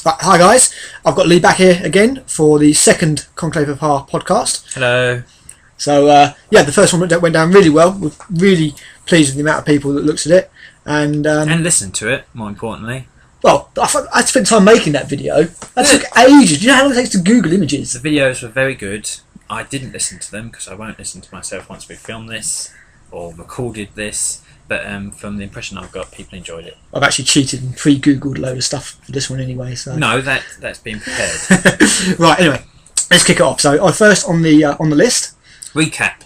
But hi guys, I've got Lee back here again for the second Conclave of Har podcast. Hello. So the first one went down really well. We're really pleased with the amount of people that looks at it and listened to it. More importantly, well, I spent time making that video. That took ages. Do you know how long it takes to Google images? The videos were very good. I didn't listen to them because I won't listen to myself once we filmed this or recorded this. But from the impression I've got, people enjoyed it. I've actually cheated and pre-Googled a load of stuff for this one anyway. So no, that's been prepared. Right. Anyway, let's kick it off. So first on the list. Recap.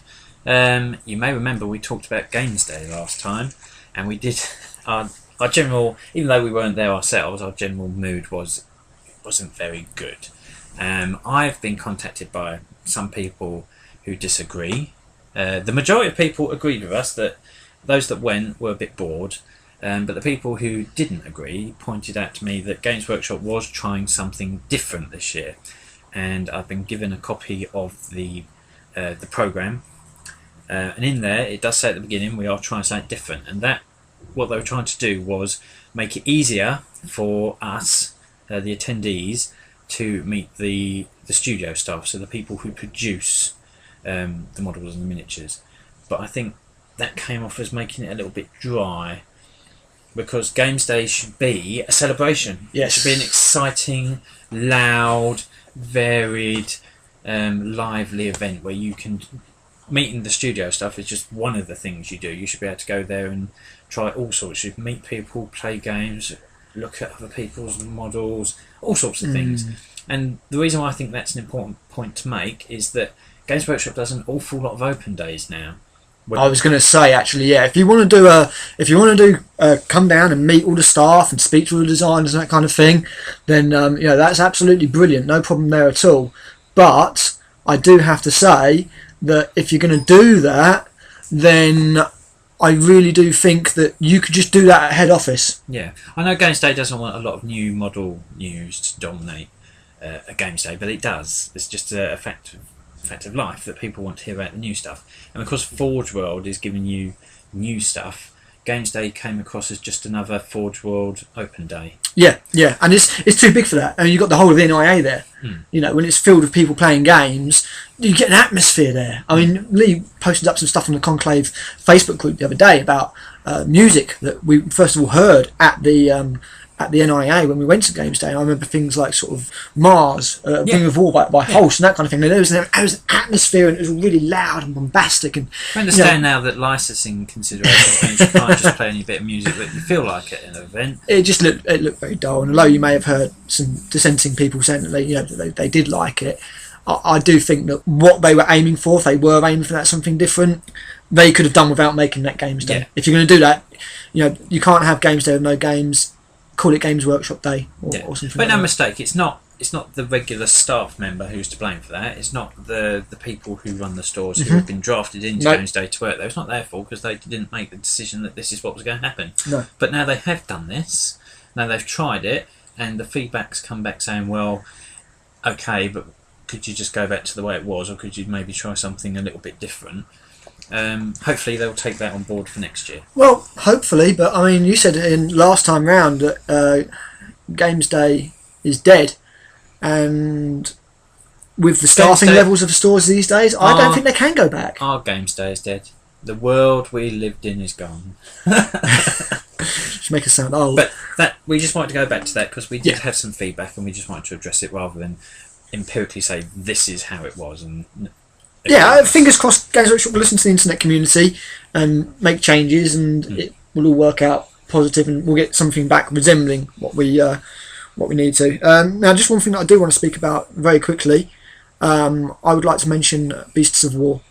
You may remember we talked about Games Day last time, and we did our general. Even though we weren't there ourselves, our general mood wasn't very good. I've been contacted by some people who disagree. The majority of people agreed with us that those that went were a bit bored, but the people who didn't agree pointed out to me that Games Workshop was trying something different this year, and I've been given a copy of the programme, and in there it does say at the beginning we are trying something different, and that what they were trying to do was make it easier for us, the attendees, to meet the studio staff, so the people who produce the models and the miniatures. But I think that came off as making it a little bit dry, because Games Day should be a celebration. Yes. It should be an exciting, loud, varied, lively event where you can... Meeting the studio stuff is just one of the things you do. You should be able to go there and try all sorts. You meet people, play games, look at other people's models, all sorts of things. And the reason why I think that's an important point to make is that Games Workshop does an awful lot of open days now. I was going to say, actually, yeah. If you want to do come down and meet all the staff and speak to all the designers and that kind of thing, then that's absolutely brilliant. No problem there at all. But I do have to say that if you're going to do that, then I really do think that you could just do that at head office. Yeah, I know Games Day doesn't want a lot of new model news to dominate a Games Day, but it does. It's just a fact of life that people want to hear about the new stuff. And because Forge World is giving you new stuff, Games Day came across as just another Forge World open day. Yeah, and it's too big for that. I mean, you've got the whole of the NIA there. You know, when it's filled with people playing games, you get an atmosphere there. I mean, Lee posted up some stuff on the Conclave Facebook group the other day about music that we first of all heard at the NIA when we went to Games Day. And I remember things like sort of Mars, Ring of War by Hulse and that kind of thing. And there was an atmosphere, and it was really loud and bombastic. And I understand now that licensing considerations means you can't just play any bit of music that you feel like at an event. It looked very dull. And although you may have heard some dissenting people saying that they did like it, I do think that what they were aiming for, if they were aiming for that something different, they could have done without making that Games Day. Yeah. If you're going to do that, you can't have Games Day with no games. Call it Games Workshop Day or something. But no mistake, it's not the regular staff member who's to blame for that. It's not the people who run the stores who have been drafted into Games Day to work there. It's not their fault because they didn't make the decision that this is what was going to happen. No. But now they have done this. Now they've tried it, and the feedback's come back saying, well, okay, but could you just go back to the way it was, or could you maybe try something a little bit different? Hopefully they'll take that on board for next year. Well, hopefully, but I mean, you said in last time round that Games Day is dead, and with the staffing levels of stores these days, I don't think they can go back. Our Games Day is dead. The world we lived in is gone. Just make us sound old. But that we just wanted to go back to that because we did have some feedback, and we just wanted to address it rather than empirically say this is how it was. And fingers crossed Games Workshop will listen to the internet community and make changes, and it will all work out positive, and we'll get something back resembling what we need to. Now, just one thing that I do want to speak about very quickly. I would like to mention Beasts of War.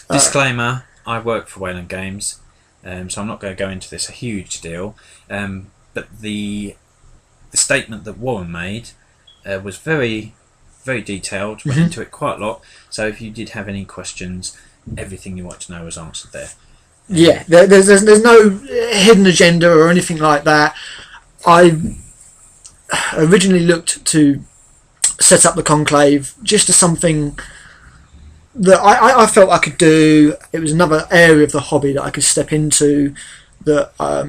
Disclaimer, I work for Wayland Games, so I'm not going to go into this a huge deal, but the statement that Warren made was very, very detailed, went into it quite a lot. So if you did have any questions, everything you want to know was answered there. Yeah, there's no hidden agenda or anything like that. I originally looked to set up the Conclave just as something that I felt I could do. It was another area of the hobby that I could step into, that I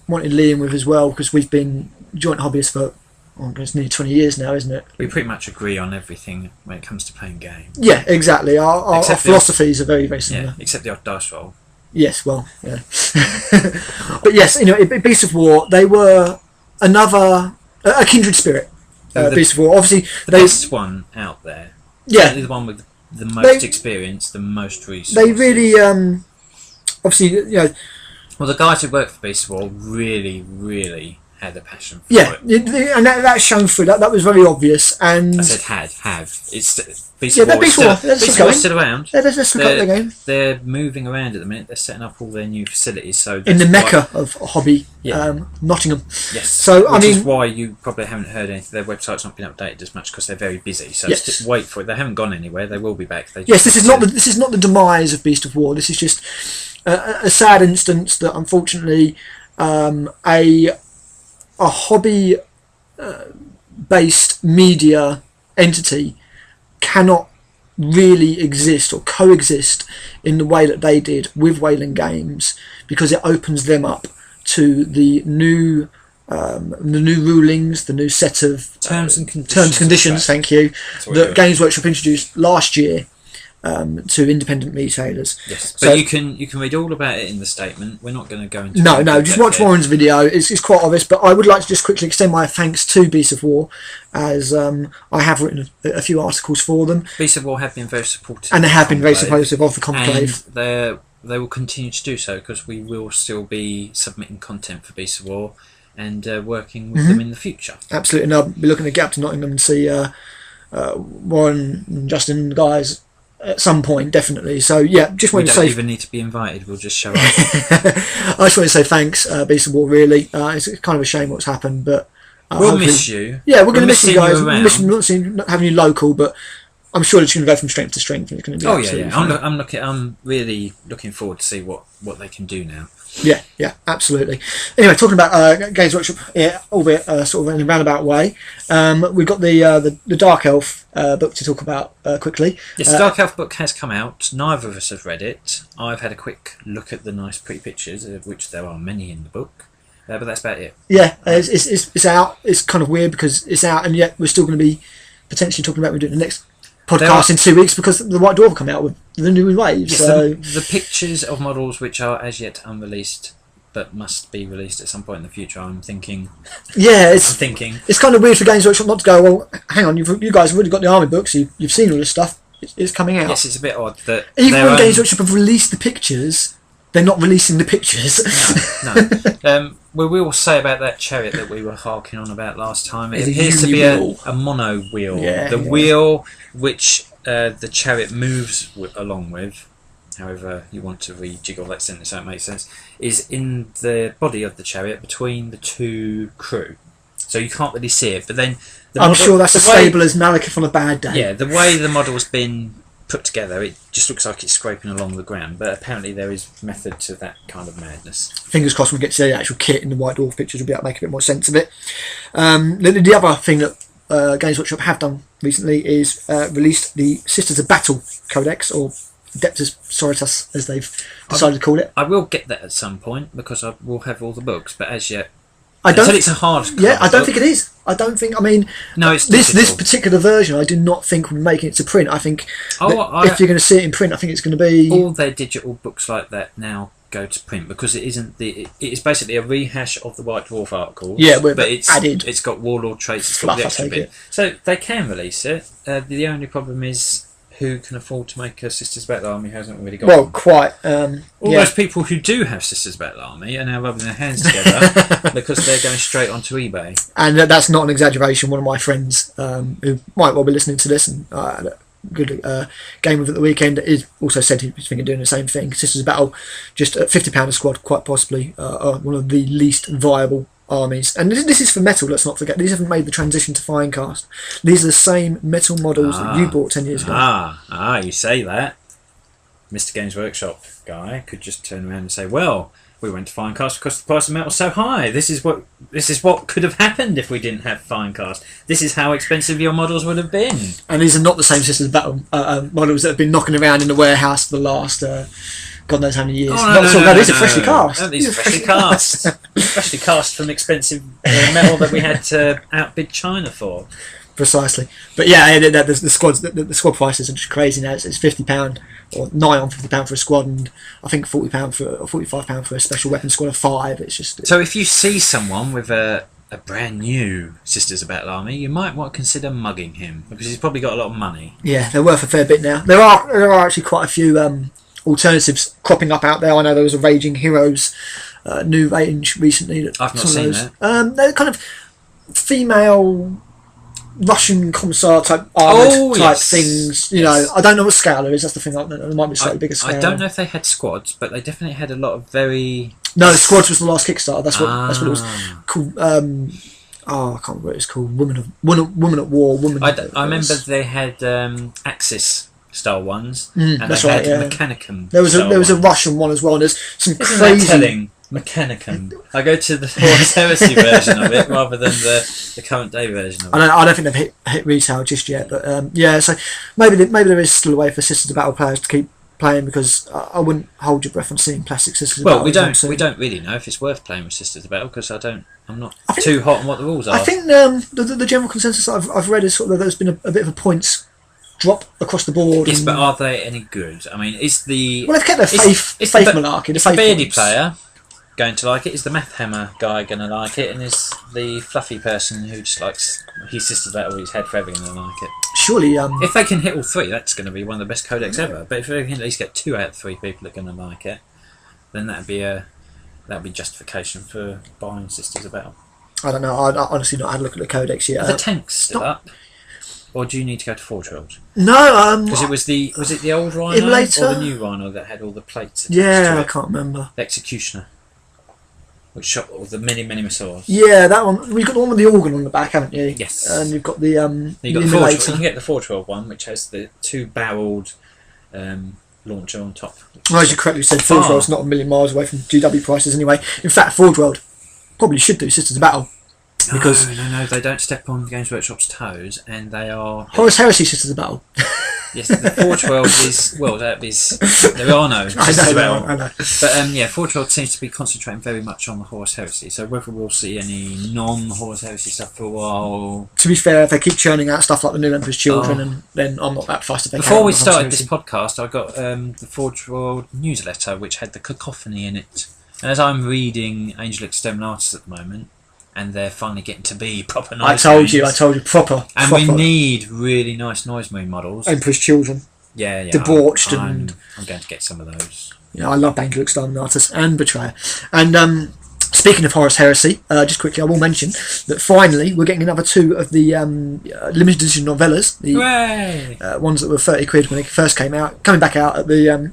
wanted Liam with as well, because we've been joint hobbyists for it's nearly 20 years now, isn't it? We pretty much agree on everything when it comes to playing games. Yeah, exactly. Our philosophies are very, very similar. Yeah, except the odd dice roll. Yes, well, yeah. But yes, Beasts of War, they were a kindred spirit. Beasts of War, obviously, the best one out there. Yeah, certainly the one with the most experience, the most resources. They really, obviously, Well, the guys who worked for Beasts of War really, really had a passion for it. And that's shown through. That was very obvious. And I said have. It's Beasts of War. Beasts of War still around. Let's look up the game. They're moving around at the minute. They're setting up all their new facilities. So in the mecca of hobby, Nottingham. Yes. So which is why you probably haven't heard anything. Their website's not been updated as much because they're very busy. So just wait for it. They haven't gone anywhere. They will be back. This is not the demise of Beast of War. This is just a sad instance that unfortunately a hobby based media entity cannot really exist or coexist in the way that they did with Wayland Games, because it opens them up to the new rulings, the new set of terms and conditions. Thank you. That Games Workshop introduced last year to independent retailers. Yes, but you can read all about it in the statement. We're not going to go into just watch Warren's video. It's quite obvious, but I would like to just quickly extend my thanks to Beasts of War, as I have written a few articles for them. Beasts of War have been very supportive, and they have been very supportive of the Conclave. And they will continue to do so, because we will still be submitting content for Beasts of War and working with them in the future. Absolutely, and I'll be looking to get up to Nottingham and see Warren and Justin and the guys at some point, definitely. So just want to say, we don't even need to be invited, we'll just show up. I just want to say thanks, Beast of War, really. It's kind of a shame what's happened, but we'll miss you. Yeah, we're going to miss you guys. Not having you local, but I'm sure it's going to go from strength to strength, and it's going to be I'm really looking forward to see what they can do now. Yeah, absolutely. Anyway, talking about Games Workshop, albeit sort of in a roundabout way, we've got the Dark Elf book to talk about quickly. Yes, the Dark Elf book has come out. Neither of us have read it. I've had a quick look at the nice pretty pictures, of which there are many in the book, but that's about it. Yeah, it's out. It's kind of weird because it's out, and yet we're still going to be potentially talking about doing the next podcast in 2 weeks, because the White Dwarf will come out with the new wave. Yes, so the pictures of models which are as yet unreleased but must be released at some point in the future, I'm thinking. It's kind of weird for Games Workshop not to go, well, hang on, you guys have already got the army books, you've seen all this stuff, it's coming out. Yes, it's a bit odd that even when Games Workshop have released the pictures, they're not releasing the pictures. No. We will say about that chariot that we were harking on about last time. It appears to be a mono wheel. Wheel which the chariot moves along with, however you want to rejiggle that sentence so it makes sense, is in the body of the chariot between the two crew. So you can't really see it. But then I'm sure that's as stable as Malekith on a bad day. Yeah, the way the model's been put together, it just looks like it's scraping along the ground, but apparently there is method to that kind of madness. Fingers crossed we get to see the actual kit in the White Dwarf pictures, we'll be able to make a bit more sense of it. The other thing that Games Workshop have done recently is released the Sisters of Battle Codex, or Adeptus Sororitas as they've decided to call it. I will get that at some point, because I will have all the books, but as yet it's a hard cover. I don't think it is. No, it's this particular version, I do not think we're making it to print. I think if you're going to see it in print, I think it's going to be all their digital books like that now go to print, because it is basically a rehash of the White Dwarf articles. Yeah, but it's got warlord traits. It's got the extra bit, so they can release it. The only problem is, who can afford to make a Sisters Battle Army who hasn't really got one? Quite. All those people who do have Sisters Battle Army are now rubbing their hands together because they're going straight onto eBay. And that's not an exaggeration. One of my friends who might well be listening to this and had a good game of it at the weekend is also said he was thinking of doing the same thing. Sisters Battle, just at £50 a squad, quite possibly one of the least viable armies. And this is for metal, let's not forget. These haven't made the transition to Finecast. These are the same metal models that you bought 10 years ago. You say that. Mr. Games Workshop guy could just turn around and say, well, we went to Finecast because the price of metal's so high. This is what could have happened if we didn't have Finecast. This is how expensive your models would have been. And these are not the same Sisters Battle models that have been knocking around in the warehouse for the last God knows how many years. Oh, These are freshly cast. These are freshly cast. Freshly cast from expensive metal that we had to outbid China for. Precisely. But yeah, the squad prices are just crazy now. It's £50 or nigh on £50 for a squad, and I think £40 or £45 for a special weapon squad of 5. It's just. So if you see someone with a brand new Sisters of Battle army, you might want to consider mugging him because he's probably got a lot of money. Yeah, they're worth a fair bit now. There are actually quite a few alternatives cropping up out there. I know there was a Raging Heroes new range recently. I've not seen that. They're kind of female Russian commissar type armoured things. You know, I don't know what scale there is. That's the thing. There might be slightly bigger scale. I don't know if they had squads, but they definitely had a lot of very. No, the squads was the last Kickstarter. That's what it was called. I can't remember what it was called. Woman at War. I remember they had Axis style ones, and that's they right. had Mechanicum. There was a Russian one as well. And there's some crazy. Telling? Mechanicum. I go to the Horus Heresy version of it rather than the current day version of it. I don't think they've hit retail just yet, but yeah. So maybe there is still a way for Sisters of Battle players to keep playing, because I wouldn't hold your breath on seeing plastic Sisters of Battle. Well, we don't really know if it's worth playing with Sisters of Battle, because I'm not too hot on what the rules are. I think the general consensus I've read is sort of that there's been a bit of a points drop across the board. Yes, but are they any good? I mean, they've kept their faith malarkey. The beardy player going to like it? Is the Math Hammer guy going to like it? And is the fluffy person who just likes his Sisters Battle with his head forever going to like it? Surely, if they can hit all 3, that's going to be one of the best codex ever. But if they can at least get 2 out of 3 people that are going to like it, then that'd be justification for buying Sisters of Battle. I don't know. I honestly not had a look at the codex yet. Are the tanks still up? Or do you need to go to Forge World? No, because was it the old Rhino or the new Rhino that had all the plates? Yeah, I can't remember. The Executioner, which shot all the many missiles. Yeah, that one. We've got the one with the organ on the back, haven't you? Yes. And you've got the you can get the Forge World one, which has the 2-barreled launcher on top. Well, as you correctly said, Forge World's not a million miles away from GW prices anyway. In fact, Forge World probably should do Sisters of Battle. Because no, they don't step on Games Workshop's toes, and they are Horus Heresy Sisters of Battle. Yes, the Forge World is there are no Sisters of Battle. I know. But Forge World seems to be concentrating very much on the Horus Heresy. So whether we'll see any non-Horus Heresy stuff for a while. To be fair, if they keep churning out stuff like the New Emperor's Children, and then I'm not that fussed if they. Before we started this podcast, I got the Forge World newsletter, which had the cacophony in it. And as I'm reading Angel Exterminatus at the moment, and they're finally getting to be proper nice. I told you, proper. And we need really nice Noise Marine models. Emperor's Children. Yeah. Debauched I'm going to get some of those. Yeah, I love Angel Exterminatus and Betrayer. And speaking of Horus Heresy, just quickly, I will mention that finally we're getting another 2 of the limited edition novellas. The ones that were £30 when they first came out, coming back out at the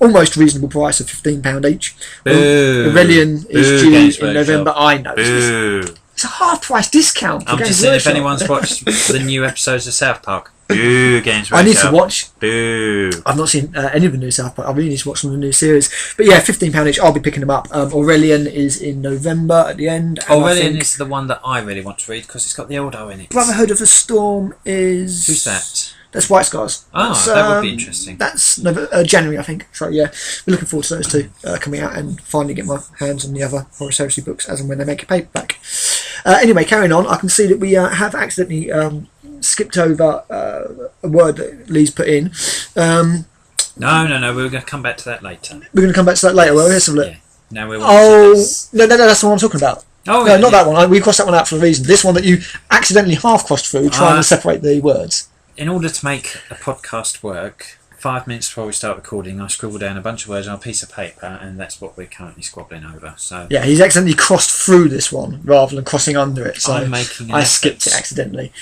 almost reasonable price of £15 each. Aurelian is due in November. I know. It's a half-price discount. I'm just saying, if anyone's watched the new episodes of South Park, boo, Games Workshop. I need to watch. Boo. I've not seen any of the new South Park. I really need to watch some of the new series. But yeah, £15 each. I'll be picking them up. Aurelian is in November at the end. Aurelian is the one that I really want to read because it's got the old O in it. Brotherhood of the Storm is. Who's that? That's White Scars. That would be interesting. That's January, I think. So yeah, we're looking forward to those 2 coming out, and finally get my hands on the other Horus Heresy books as and when they make a paperback. Anyway, carrying on, I can see that we have accidentally skipped over a word that Lee's put in. No, we're going to come back to that later. We're going to come back to that later. Well, let's have a look. Yeah. No, we're no, that's the one I'm talking about. Oh, no, not that one. We crossed that one out for a reason. This one that you accidentally half crossed through, trying to separate the words. In order to make a podcast work, 5 minutes before we start recording, I scribbled down a bunch of words on a piece of paper, and that's what we're currently squabbling over. So yeah, he's accidentally crossed through this one rather than crossing under it. So I skipped it accidentally.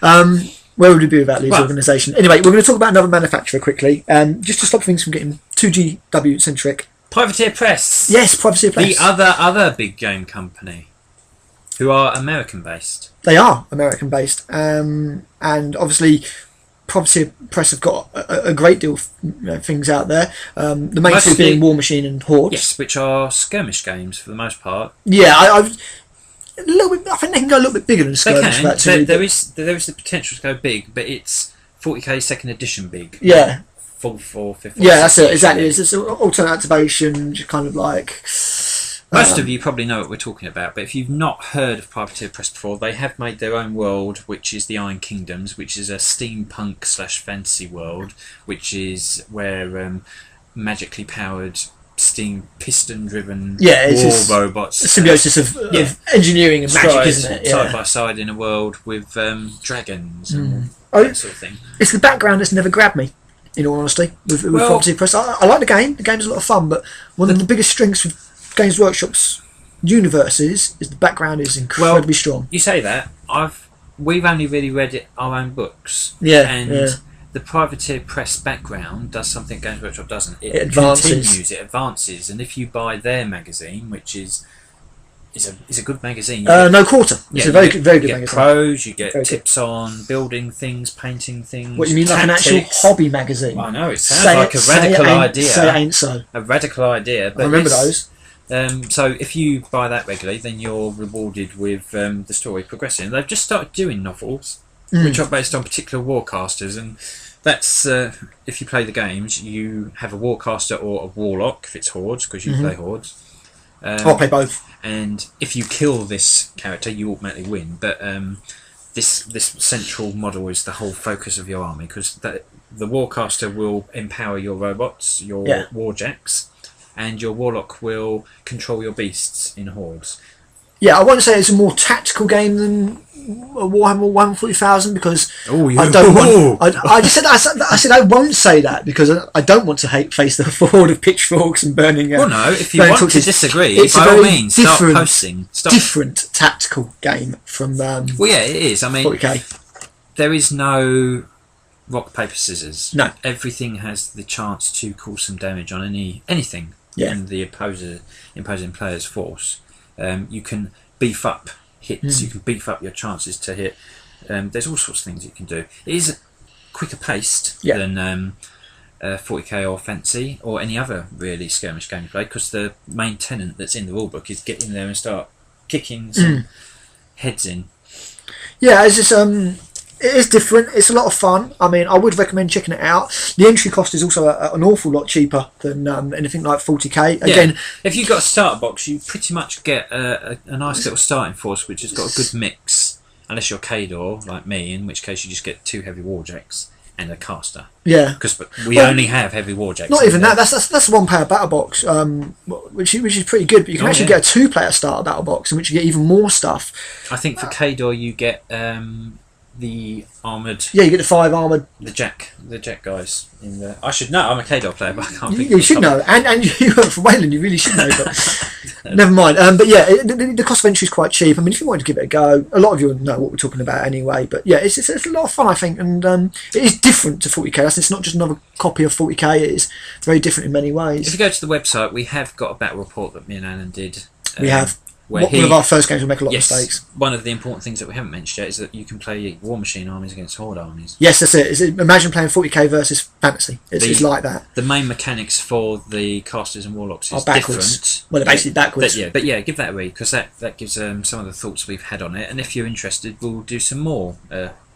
Where would we be without Lee's organisation? Anyway, we're going to talk about another manufacturer quickly, just to stop things from getting too GW centric. Privateer Press. Yes, Privateer Press. The other big game company, who are American based. They are American based, and obviously Privateer Press have got a great deal of things out there. The main 2 being War Machine and Horde. Yes, which are skirmish games for the most part. Yeah, I think they can go a little bit bigger than skirmish. There is the potential to go big, but it's 40k second edition big. Yeah. 4th or 5th. Yeah, that's it. Exactly. It's an alternate activation, just kind of like. Most of you probably know what we're talking about, but if you've not heard of Privateer Press before, they have made their own world, which is the Iron Kingdoms, which is a steampunk / fantasy world, which is where magically powered steam piston driven war robots, a symbiosis of engineering and magic, isn't it? Side by side in a world with dragons and that sort of thing. It's the background that's never grabbed me, in all honesty, with Privateer Press. I like the game. The game's a lot of fun, but one of the biggest strengths with Games Workshop's universes is the background is incredibly strong. You say that. We've only really read our own books. The Privateer Press background does something Games Workshop doesn't. It advances, and if you buy their magazine, which is a good magazine. No Quarter. It's a very good magazine. You get pros, you get tips on building things, painting things. What, you mean tactics. Like an actual hobby magazine? I know, it sounds like a radical idea. Say it ain't so. A radical idea. But I remember those. So if you buy that regularly, then you're rewarded with the story progressing. And they've just started doing novels, which are based on particular warcasters, and that's if you play the games, you have a warcaster or a warlock if it's hordes, because you play hordes. I'll play both. And if you kill this character, you automatically win. But this central model is the whole focus of your army, because the warcaster will empower your robots, your warjacks, and your warlock will control your beasts in hordes. Yeah, I won't say it's a more tactical game than Warhammer 140,000 because I don't want. I said I won't say that because I don't want to face the horde of pitchforks and burning. Well, no, if you want to disagree, by all means, start posting. Different tactical game from. Well, yeah, it is. I mean, 40k. There is no rock paper scissors. No, everything has the chance to cause some damage on anything in the opposing player's force. You can beef up hits, you can beef up your chances to hit. There's all sorts of things you can do. It is quicker paced than 40k or Fancy or any other really skirmish game you play, because the main tenet that's in the rulebook is get in there and start kicking some heads in. Yeah, it's just it is different. It's a lot of fun. I mean, I would recommend checking it out. The entry cost is also an awful lot cheaper than anything like 40k. Again, if you've got a starter box, you pretty much get a nice little starting force, which has got a good mix. Unless you're Kador, like me, in which case you just get 2 heavy warjacks and a caster. Yeah, because we only have heavy warjacks. Not even that. That's a 1-player battle box, which is pretty good. But you can actually get a 2-player starter battle box, in which you get even more stuff. I think for Kador you get. The armoured... Yeah, you get the 5 armoured... The jack guys. I should know, I'm a Kador player, but I can't think You should know, and you work for Wayland, you really should know, but never mind. But yeah, the cost of entry is quite cheap. I mean, if you wanted to give it a go, a lot of you will know what we're talking about anyway, but yeah, it's a lot of fun, I think, and it is different to 40k. It's not just another copy of 40k, it is very different in many ways. If you go to the website, we have got a battle report that me and Alan did. We have. One of our first games will make a lot of mistakes. One of the important things that we haven't mentioned yet is that you can play War Machine armies against Horde armies. Yes, that's it. Imagine playing 40k versus Fantasy. It's like that. The main mechanics for the casters and warlocks is different. Well, they're basically backwards. But give that a read, because that gives some of the thoughts we've had on it. And if you're interested, we'll do some more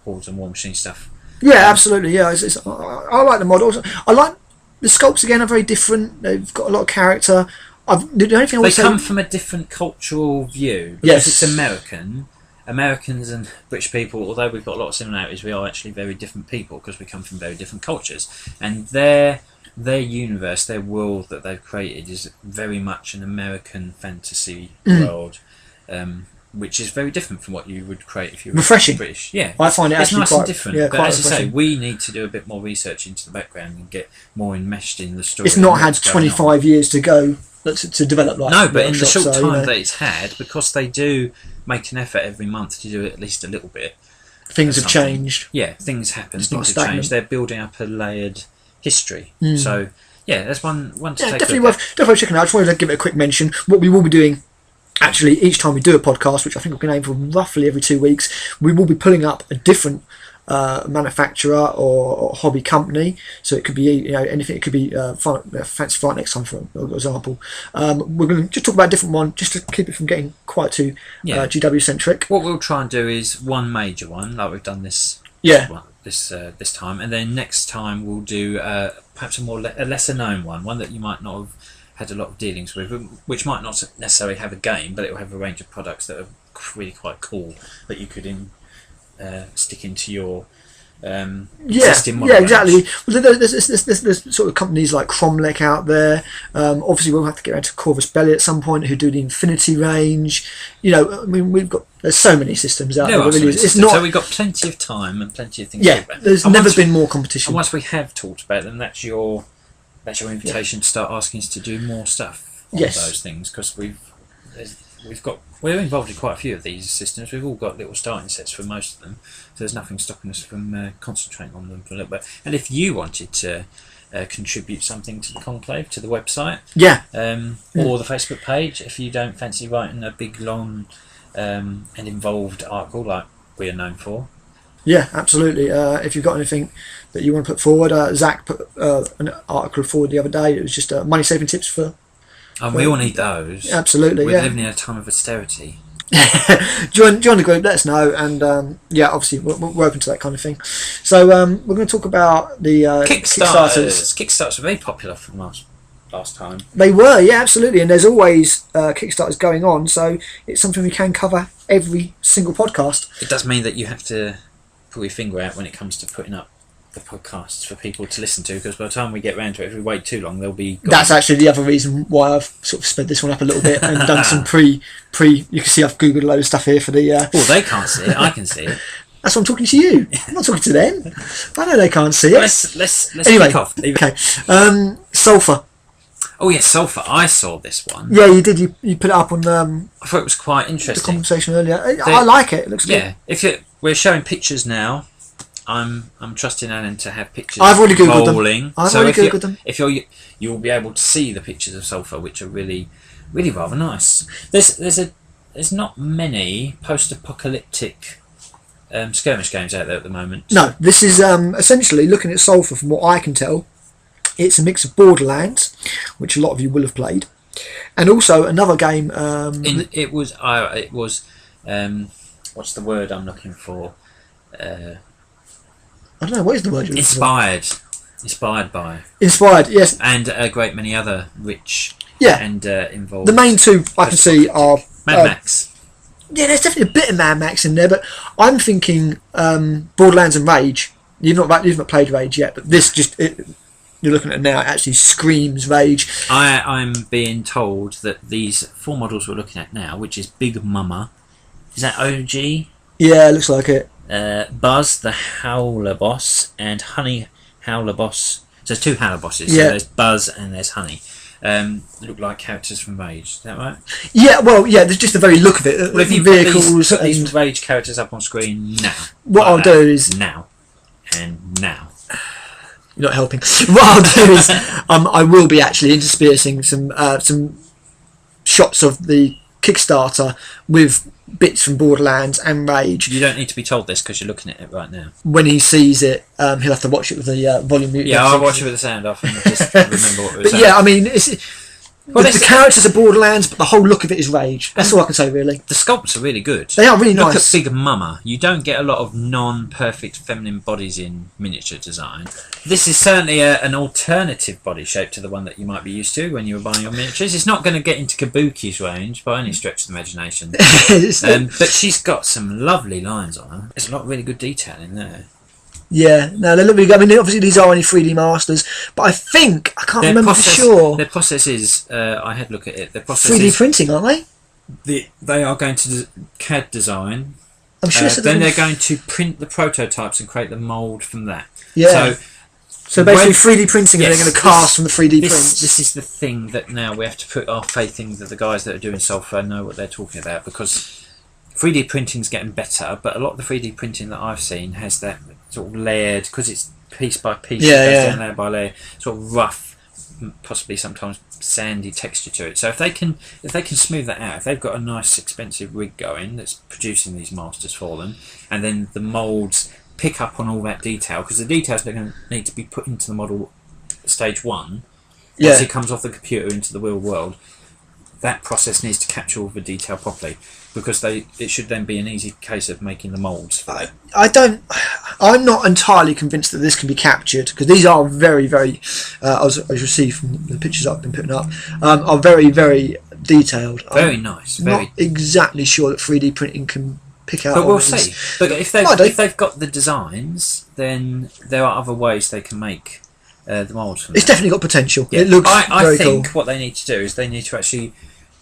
Hordes and War Machine stuff. Yeah, absolutely. Yeah, I like the models. I like the sculpts again. Are very different. They've got a lot of character. They come from a different cultural view, because it's American. Americans and British people, although we've got a lot of similarities, we are actually very different people because we come from very different cultures. And their universe, their world that they've created is very much an American fantasy world, which is very different from what you would create if you were British. Yeah, I find it it's actually nice and different. Yeah, but as I say, we need to do a bit more research into the background and get more enmeshed in the story. It's not had 25 years to go. To develop like no, but in the short time that it's had, because they do make an effort every month to do it at least a little bit. Things have changed. Yeah, things happen. Things have changed. They're building up a layered history. So yeah, that's one to take. Definitely worth checking out. I just wanted to give it a quick mention. What we will be doing. Actually, each time we do a podcast, which I think we're going to aim for roughly every 2 weeks, we will be pulling up a different manufacturer or hobby company. So it could be anything. It could be Fancy Flight next time, for example. We're going to just talk about a different one, just to keep it from getting quite too GW centric. What we'll try and do is one major one, like we've done this this time, and then next time we'll do perhaps a lesser known one that you might not have had a lot of dealings with, which might not necessarily have a game, but it will have a range of products that are really quite cool that you could stick into your existing model range. Exactly. Well, there's sort of companies like Cromlech out there. Obviously, we'll have to get around to Corvus Belli at some point, who do the Infinity range. I mean, there's so many systems out there. It's not. So we've got plenty of time and plenty of things. Yeah, there's never been more competition. And once we have talked about them, that's your invitation to start asking us to do more stuff on those things, because we're involved in quite a few of these systems. We've all got little starting sets for most of them, so there's nothing stopping us from concentrating on them for a little bit. And if you wanted to contribute something to the Conclave, to the website, or the Facebook page, if you don't fancy writing a big, long and involved article like we are known for. Yeah, absolutely. If you've got anything that you want to put forward, Zach put an article forward the other day. It was just money saving tips for. And we all need those. Absolutely, We're living in a time of austerity. Join the group, let us know, and obviously we're open to that kind of thing. So we're going to talk about the Kickstarters. Kickstarters were very popular from last time. They were, yeah, absolutely, and there's always Kickstarters going on, so it's something we can cover every single podcast. It does mean that you have to pull your finger out when it comes to putting up the podcasts for people to listen to, because by the time we get round to it, if we wait too long, they'll be gone. That's actually the other reason why I've sort of sped this one up a little bit and done some pre. You can see I've googled a load of stuff here for the. Well, they can't see it. I can see it. That's why I'm talking to you. I'm not talking to them. I know they can't see it. Let's anyway, kick off. Okay. Sulphur. Oh yes, Sulphur. I saw this one. Yeah, you did. You put it up on. I thought it was quite interesting. The conversation earlier. I like it. It looks good. Yeah. We're showing pictures now. I'm trusting Alan to have pictures. I've already googled them. I've already googled them. If you'll be able to see the pictures of Sulphur, which are really, really rather nice. There's not many post-apocalyptic skirmish games out there at the moment. No, this is essentially, looking at Sulphur from what I can tell, it's a mix of Borderlands, which a lot of you will have played, and also another game. It was what's the word I'm looking for? I don't know, what is the word you're looking for? Inspired by. Inspired, yes. And a great many other rich and involved. The main two I can see are Mad Max. Yeah, there's definitely a bit of Mad Max in there, but I'm thinking Borderlands and Rage. You've not played Rage yet, but this you're looking at it now, it actually screams Rage. I'm being told that these 4 models we're looking at now, which is Big Mama, is that OG? Yeah, it looks like it. Buzz the Howler Boss and Honey Howler Boss. So there's 2 Howler Bosses. Yeah. So there's Buzz and there's Honey. Look like characters from Rage. Is that right? Yeah. Well, yeah. There's just the very look of it. Well, if you put these Rage characters up on screen now, what I'll do is now and now. You're not helping. What I'll do is I will be actually interspersing some shots of the Kickstarter with bits from Borderlands and Rage. You don't need to be told this because you're looking at it right now. When he sees it, he'll have to watch it with the volume mute. Yeah, I'll watch it with the sound off and just remember what it was. But yeah, I mean, the characters are Borderlands, but the whole look of it is Rage. That's all I can say, really. The sculpts are really good. They are really nice. Look at Big Mama. You don't get a lot of non-perfect feminine bodies in miniature design. This is certainly an alternative body shape to the one that you might be used to when you were buying your miniatures. It's not going to get into Kabuki's range by any stretch of the imagination. But she's got some lovely lines on her. There's a lot of really good detail in there. Yeah, no, they look really good. I mean, obviously these are only 3D masters, but I can't remember for sure. Their process is, I had a look at it. Their process 3D printing, aren't they? They are going to CAD design. I'm sure. Then they're going to print the prototypes and create the mould from that. Yeah. So basically, 3D printing, and they're going to cast from the 3D prints. This is the thing that now we have to put our faith in that the guys that are doing Sulphur know what they're talking about, because 3D printing's getting better, but a lot of the 3D printing that I've seen has that sort of layered, because it's piece by piece, down layer by layer, sort of rough, possibly sometimes sandy texture to it. So if they can smooth that out, if they've got a nice expensive rig going that's producing these masters for them, and then the moulds pick up on all that detail, because the details are going to need to be put into the model stage 1 once it comes off the computer into the real world. that process needs to capture all the detail properly, because it should then be an easy case of making the moulds. I'm not entirely convinced that this can be captured, because these are very, very, as you see from the pictures I've been putting up, are very, very detailed. Very nice. Not exactly sure that 3D printing can pick out. But we'll see. But if they've got the designs, then there are other ways they can make the moulds. It's definitely got potential. Yeah. It looks very cool. I think what they need to do is they need to actually,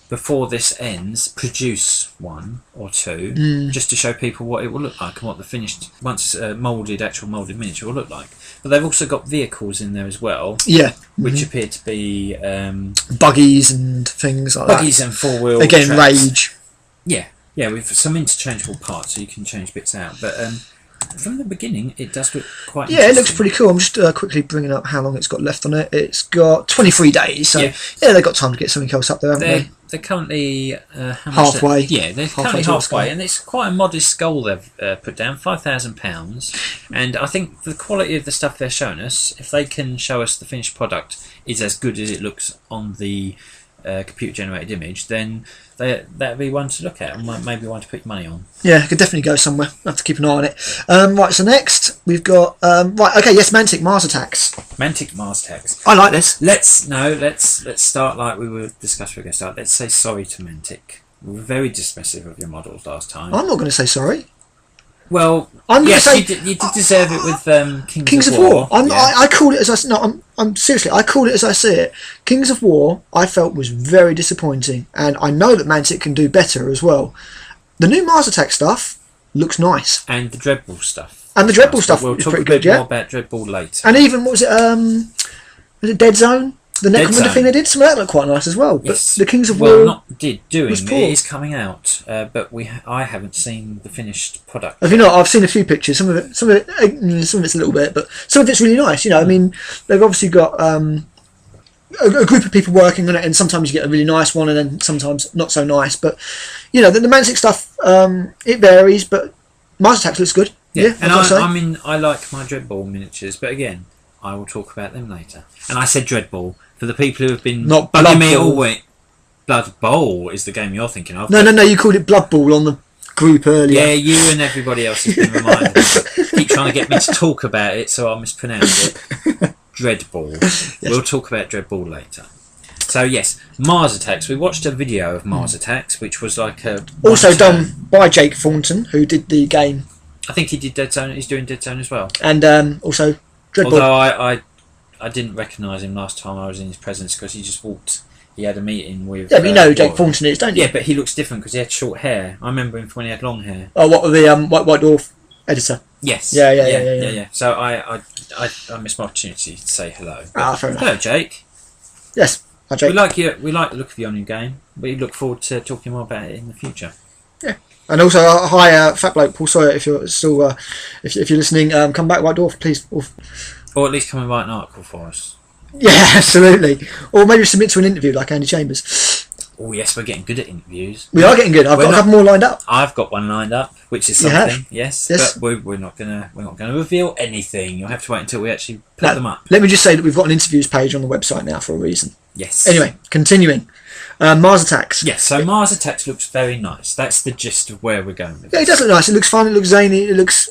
before this ends, produce one or two, just to show people what it will look like and what the finished, once actual moulded miniature will look like. But they've also got vehicles in there as well, which appear to be buggies and things like that. Buggies and four-wheel again, tracks. Rage. Yeah, with some interchangeable parts, so you can change bits out. But from the beginning, it does look quite interesting. It looks pretty cool. I'm just quickly bringing up how long it's got left on it. It's got 23 days, so they've got time to get something else up there, haven't they? They're currently halfway. They're currently halfway, and it's quite a modest goal they've put down, £5,000. And I think the quality of the stuff they're showing us, if they can show us the finished product is as good as it looks on the computer-generated image, then that'd be one to look at and maybe one to put your money on. Yeah, could definitely go somewhere. I'll have to keep an eye on it. Right, so next we've got Mantic Mars Attacks. Mantic Mars Attacks. I like this. Let's start like we were discussing. We're going to start. Let's say sorry to Mantic. We were very dismissive of your models last time. I'm not going to say sorry. Well, I'm going to say you did deserve it with Kings of War. I called it as I'm seriously. I called it as I see it. Kings of War, I felt was very disappointing, and I know that Mantic can do better as well. The new Mars Attack stuff looks nice, and the Dreadball stuff. And the Dreadball stuff we'll is talk pretty a bit good. More about Dreadball later. And even what was it Dead Zone? The Necromunda thing they did, some of that looked quite nice as well. But the Kings of War it is coming out, but I haven't seen the finished product. Have you not? I've seen a few pictures. Some of it's a little bit, but some of it's really nice. I mean, they've obviously got a group of people working on it, and sometimes you get a really nice one, and then sometimes not so nice. But the Mantic stuff, it varies. But Mars Attacks looks good. Yeah, and I like my Dreadball miniatures, but again, I will talk about them later. And I said Dreadball for the people who have been not bugging me all week. Blood Bowl is the game you're thinking of. No, you called it Blood Bowl on the group earlier. Yeah, you and everybody else has been reminded. Keep trying to get me to talk about it, so I'll mispronounce it. Dreadball. Yes. We'll talk about Dreadball later. So yes, Mars Attacks. We watched a video of Mars Attacks, which was like also done by Jake Thornton, who did the game. I think he did Dead Zone. He's doing Dead Zone as well. And also Dreadball. Although I didn't recognise him last time I was in his presence because he just walked. He had a meeting with. Yeah, but you know who Jake Thornton is, don't you? Yeah, but he looks different because he had short hair. I remember him from when he had long hair. Oh, what with the White Dwarf editor? Yes. Yeah. So I missed my opportunity to say hello. Fair enough. Hello, Jake. Yes, hi, Jake. We like the look of your new game. We look forward to talking more about it in the future. Yeah. And also, hi, Fat Bloke Paul Sawyer, if you're still, if you're listening, come back, White Dwarf, please. Or at least come and write an article for us. Yeah, absolutely. Or maybe submit to an interview like Andy Chambers. Oh yes, we're getting good at interviews. We are getting good. I've got a couple more lined up. I've got one lined up, which is something. Yes. But we're not gonna reveal anything. You'll have to wait until we actually put them up. Let me just say that we've got an interviews page on the website now for a reason. Yes. Anyway, continuing. Mars Attacks. Yes, so Mars Attacks looks very nice. That's the gist of where we're going with it does look nice. It looks fun. It looks zany. It looks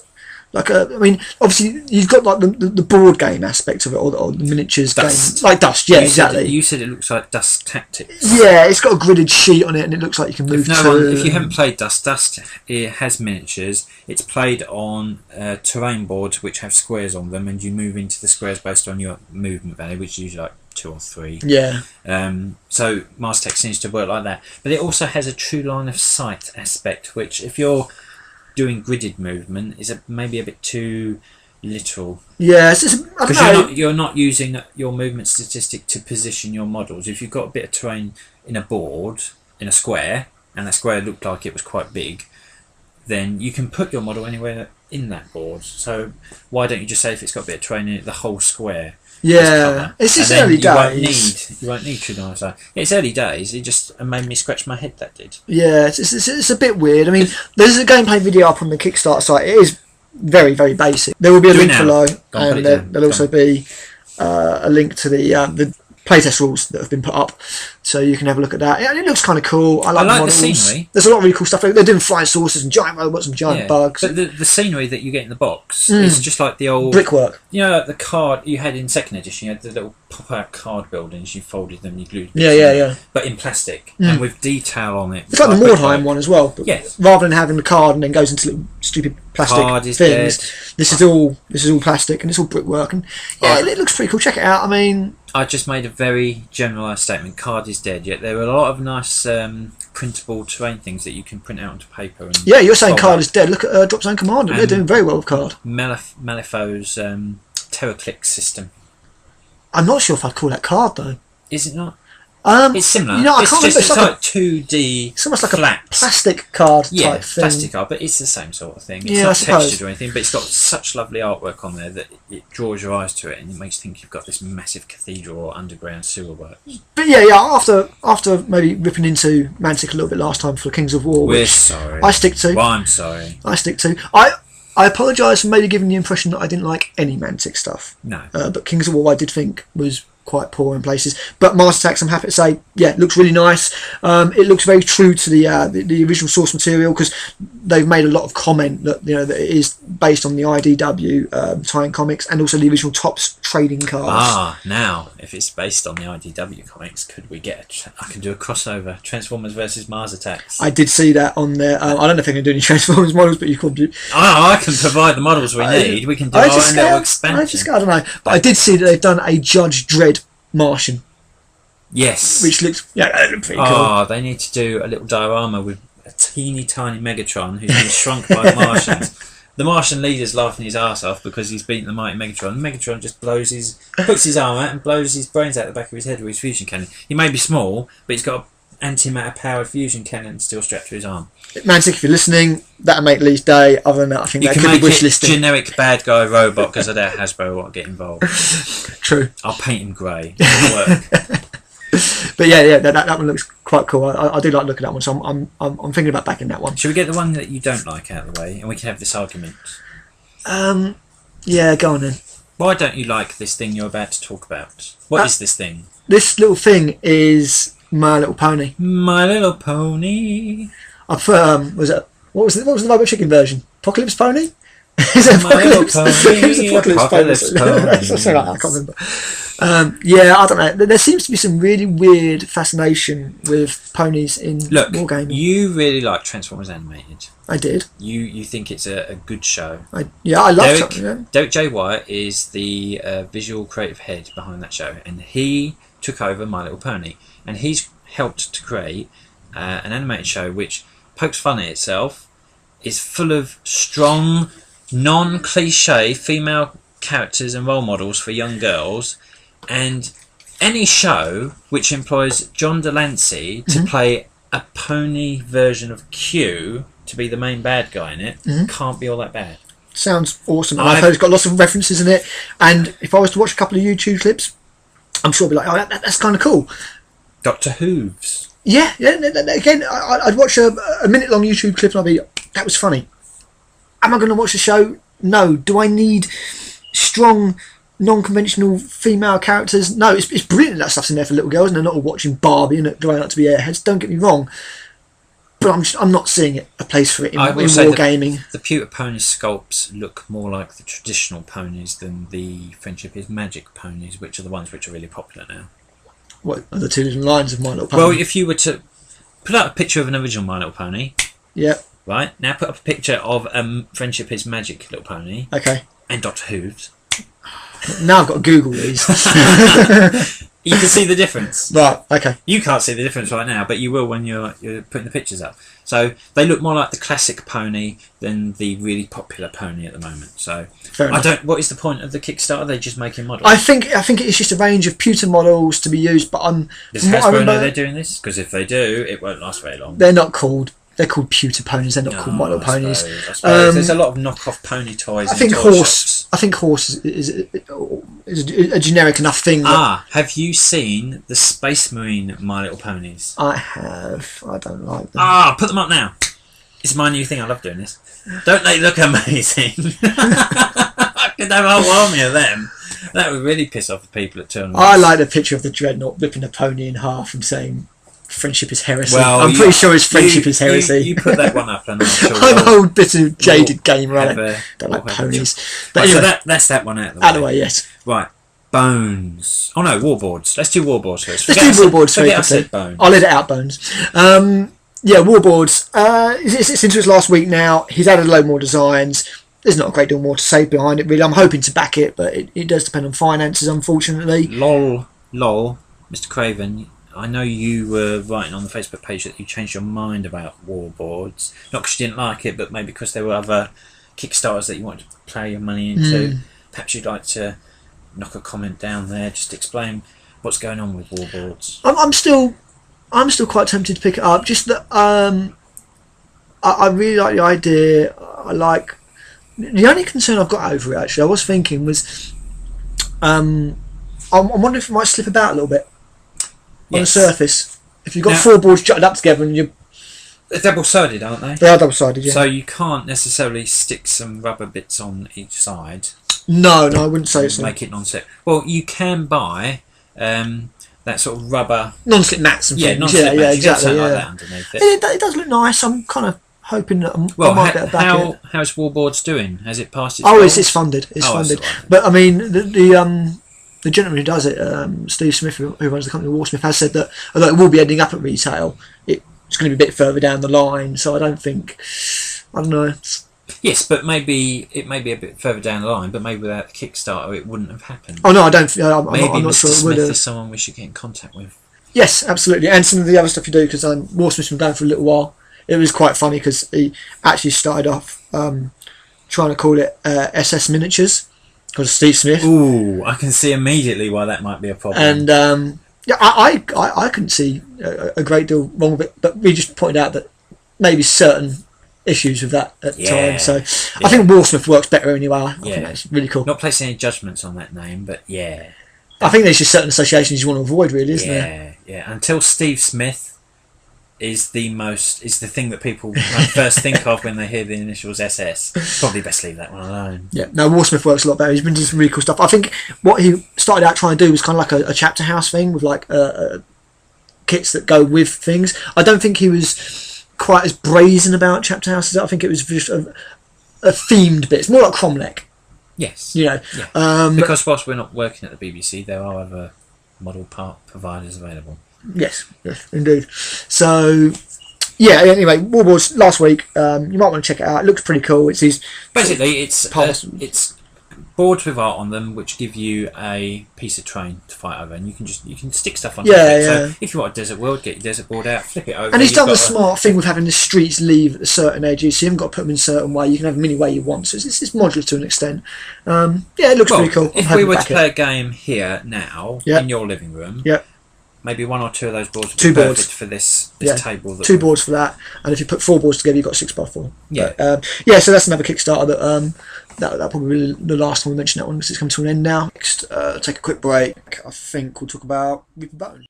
like obviously you've got like the board game aspect of it, or the miniatures Dust. game, like Dust. Yeah, exactly. You said it looks like Dust Tactics. Yeah, it's got a gridded sheet on it, and it looks like you can move. If you haven't played Dust, it has miniatures. It's played on terrain boards which have squares on them, and you move into the squares based on your movement value, which is usually like 2 or 3. Yeah. So Mars Attacks seems to work like that, but it also has a true line of sight aspect, which if you're doing gridded movement is maybe a bit too literal. Yeah, because you're not using your movement statistic to position your models. If you've got a bit of terrain in a board in a square, and that square looked like it was quite big, then you can put your model anywhere in that board. So why don't you just say if it's got a bit of terrain in it, the whole square? Yeah, it's just early days. You won't need true line of sight. It's early days. It just made me scratch my head. That did. Yeah, it's a bit weird. I mean, there's a gameplay video up on the Kickstarter site. It is very, very basic. There will be a link below, and there'll also be a link to the playtest rules that have been put up, so you can have a look at that. Yeah, it looks kind of cool. I like the models. The scenery. There's a lot of really cool stuff. They're doing flying saucers and giant robots and giant bugs. But the scenery that you get in the box is just like the old brickwork. You know, like the card you had in second edition. You had the little pop-out card buildings. You folded them, you glued them. Yeah. But in plastic and with detail on it. It's like the Mordheim one as well. But yes. Rather than having the card and then goes into little stupid plastic things, this is all plastic and it's all brickwork, and it looks pretty cool. Check it out. I mean, I just made a very generalised statement. Card is dead. Yet there are a lot of nice printable terrain things that you can print out onto paper. And you're saying card is dead. Look at Drop Zone Commander. They're doing very well with card. Malifo's Terraclix system. I'm not sure if I'd call that card though. Is it not? It's similar. I can't remember. It's like 2D. It's almost like flat. a plastic card type thing. Plastic card, but it's the same sort of thing. It's not textured or anything, but it's got such lovely artwork on there that it draws your eyes to it, and it makes you think you've got this massive cathedral or underground sewer work. But after maybe ripping into Mantic a little bit last time for Kings of War, we're sorry. I stick to. Well, I'm sorry. I stick to. I apologise for maybe giving the impression that I didn't like any Mantic stuff. No. But Kings of War I did think was quite poor in places. But Mars Attacks, I'm happy to say, it looks really nice. It looks very true to the original source material, because they've made a lot of comment that that it is based on the IDW tie-in comics and also the original Topps trading cards. Now if it's based on the IDW comics, could we get I can do a crossover Transformers versus Mars Attacks. I did see that on there. I don't know if they can do any Transformers models, but you could do. I can provide the models we need. We can do our network expansion. I don't know, but I did see that they've done a Judge Dredd Martian. Yes. Which looks pretty cool. They need to do a little diorama with a teeny tiny Megatron who's been shrunk by the Martians. The Martian leader's laughing his arse off because he's beaten the mighty Megatron. Megatron just puts his arm out and blows his brains out the back of his head with his fusion cannon. He may be small, but he's got an antimatter powered fusion cannon still strapped to his arm. Mantic, if you're listening, that'll make Lee's day. Other than that, I think that could be wish listing. Generic bad guy robot, because I doubt Hasbro will get involved. True. I'll paint him grey. It'll work. But that one looks quite cool. I do like looking at that one, so I'm thinking about backing that one. Should we get the one that you don't like out of the way, and we can have this argument? Yeah, go on then. Why don't you like this thing you're about to talk about? What is this thing? This little thing is My Little Pony. My Little Pony. I prefer, what was the Robot Chicken version? Apocalypse Pony? Is it Apocalypse? Apocalypse Pony. Something like that, I can't remember. I don't know. There seems to be some really weird fascination with ponies in wargaming. You really like Transformers Animated. I did. You think it's a good show. I love it. Derek J. Wyatt is the visual creative head behind that show, and he took over My Little Pony, and he's helped to create an animated show which pokes fun at itself, is full of strong, non-cliche female characters and role models for young girls, and any show which employs John Delancey to play a pony version of Q to be the main bad guy in it can't be all that bad. Sounds awesome. I've heard it's got lots of references in it, and if I was to watch a couple of YouTube clips, I'm sure I'd be like, oh, that's kind of cool. Doctor Hooves. Yeah. Again, I'd watch a minute-long YouTube clip and I'd be, that was funny. Am I going to watch the show? No. Do I need strong, non-conventional female characters? No. It's brilliant that stuff's in there for little girls, and they're not all watching Barbie and growing up to be airheads. Don't get me wrong, but I'm not seeing a place for it in wargaming. The pewter pony sculpts look more like the traditional ponies than the Friendship is Magic ponies, which are the ones which are really popular now. What are the two different lines of My Little Pony? Well, if you were to put out a picture of an original My Little Pony, right, now put up a picture of Friendship is Magic Little Pony, and Doctor Hooves. Now I've got to Google these. You can see the difference. Right, okay. You can't see the difference right now, but you will when you're putting the pictures up. So they look more like the classic pony than the really popular pony at the moment. So what is the point of the Kickstarter? They're just making models. I think it's just a range of pewter models to be used, but does Hasbro know they're doing this? Because if they do, it won't last very long. They're called pewter ponies. They're not called My Little Ponies. I suppose. There's a lot of knockoff pony toys. I think horse is a generic enough thing. Have you seen the Space Marine My Little Ponies? I have. I don't like them. Put them up now. It's my new thing. I love doing this. Don't they look amazing? I could have a whole army of them. That would really piss off the people at tournaments. I like the picture of the Dreadnought ripping a pony in half and saying friendship is heresy. Well, I'm pretty sure his friendship is heresy. You put that one up, and I'm sure I'm an old bit of jaded gamer, right? Don't like ponies. But right, anyway, so that's that one out of the way. Out of the way, yes. Right, bones. Oh no, warboards. Let's do warboards first. Let's do warboards very quickly. I said quickly. bones. I'll let it out, Bones. Yeah, warboards. It's into its last week now. He's added a load more designs. There's not a great deal more to say behind it, really. I'm hoping to back it, but it does depend on finances, unfortunately. Lol, Mr. Craven. I know you were writing on the Facebook page that you changed your mind about warboards. Not because you didn't like it, but maybe because there were other Kickstarters that you wanted to play your money into. Perhaps you'd like to knock a comment down there, just explain what's going on with warboards. I'm still quite tempted to pick it up. Just that I really like the idea. I like the only concern I've got over it. Actually, I was thinking was I'm wondering if it might slip about a little bit on the surface. If you've got four boards jutted up together and you. They're double-sided, aren't they? They are double-sided, yeah. So you can't necessarily stick some rubber bits on each side. No, I wouldn't say so. Make it non-slip. Well, you can buy that sort of rubber non-slip mats and things. Non-slip mats. Exactly. Like that underneath it. It does look nice. I'm kind of hoping that I might get it back. How's Warboards doing? Has it passed its? It's funded. It's funded. Right. But I mean, the gentleman who does it, Steve Smith, who runs the company Warsmith, has said that although it will be ending up at retail, it's going to be a bit further down the line. So I don't know. Yes, but maybe it may be a bit further down the line. But maybe without the Kickstarter, it wouldn't have happened. Oh no, I don't. Maybe I'm not Mr. sure it Smith would. is someone we should get in contact with. Yes, absolutely, and some of the other stuff you do, because Warsmith's been going for a little while. It was quite funny because he actually started off trying to call it SS Miniatures because of Steve Smith. Ooh, I can see immediately why that might be a problem. And I couldn't see a great deal wrong with it, but we just pointed out that maybe certain issues with that at the time. So I think Warsmith works better anyway. I think that's really cool. Not placing any judgments on that name, but yeah. I think there's just certain associations you want to avoid, really, isn't there? Yeah. Until Steve Smith is the thing that people first think of when they hear the initials SS. Probably best leave that one alone. Yeah, no, Warsmith works a lot better. He's been doing some really cool stuff. I think what he started out trying to do was kind of like a chapter house thing with like kits that go with things. I don't think he was quite as brazen about chapter houses. I think it was just a themed bit. It's more like Cromlech. Yes. Because whilst we're not working at the BBC, there are other model part providers available. Yes, indeed. So, anyway, Warboards last week. You might want to check it out. It looks pretty cool. It's boards with art on them, which give you a piece of terrain to fight over, and you can stick stuff on. So if you want a desert world, get your desert board out, flip it over. And he's done the smart thing with having the streets leave at certain edges, so you haven't got to put them in a certain way. You can have them any way you want. So it's modular to an extent. It looks pretty cool. If we were to play a game here now in your living room, maybe one or two of those boards would be perfect for this table. Two boards for that, and if you put 4 boards together, you've got 6x4. So that's another Kickstarter that'll probably be the last time we mention that one because it's come to an end now. Next, take a quick break. I think we'll talk about Reaper Bone.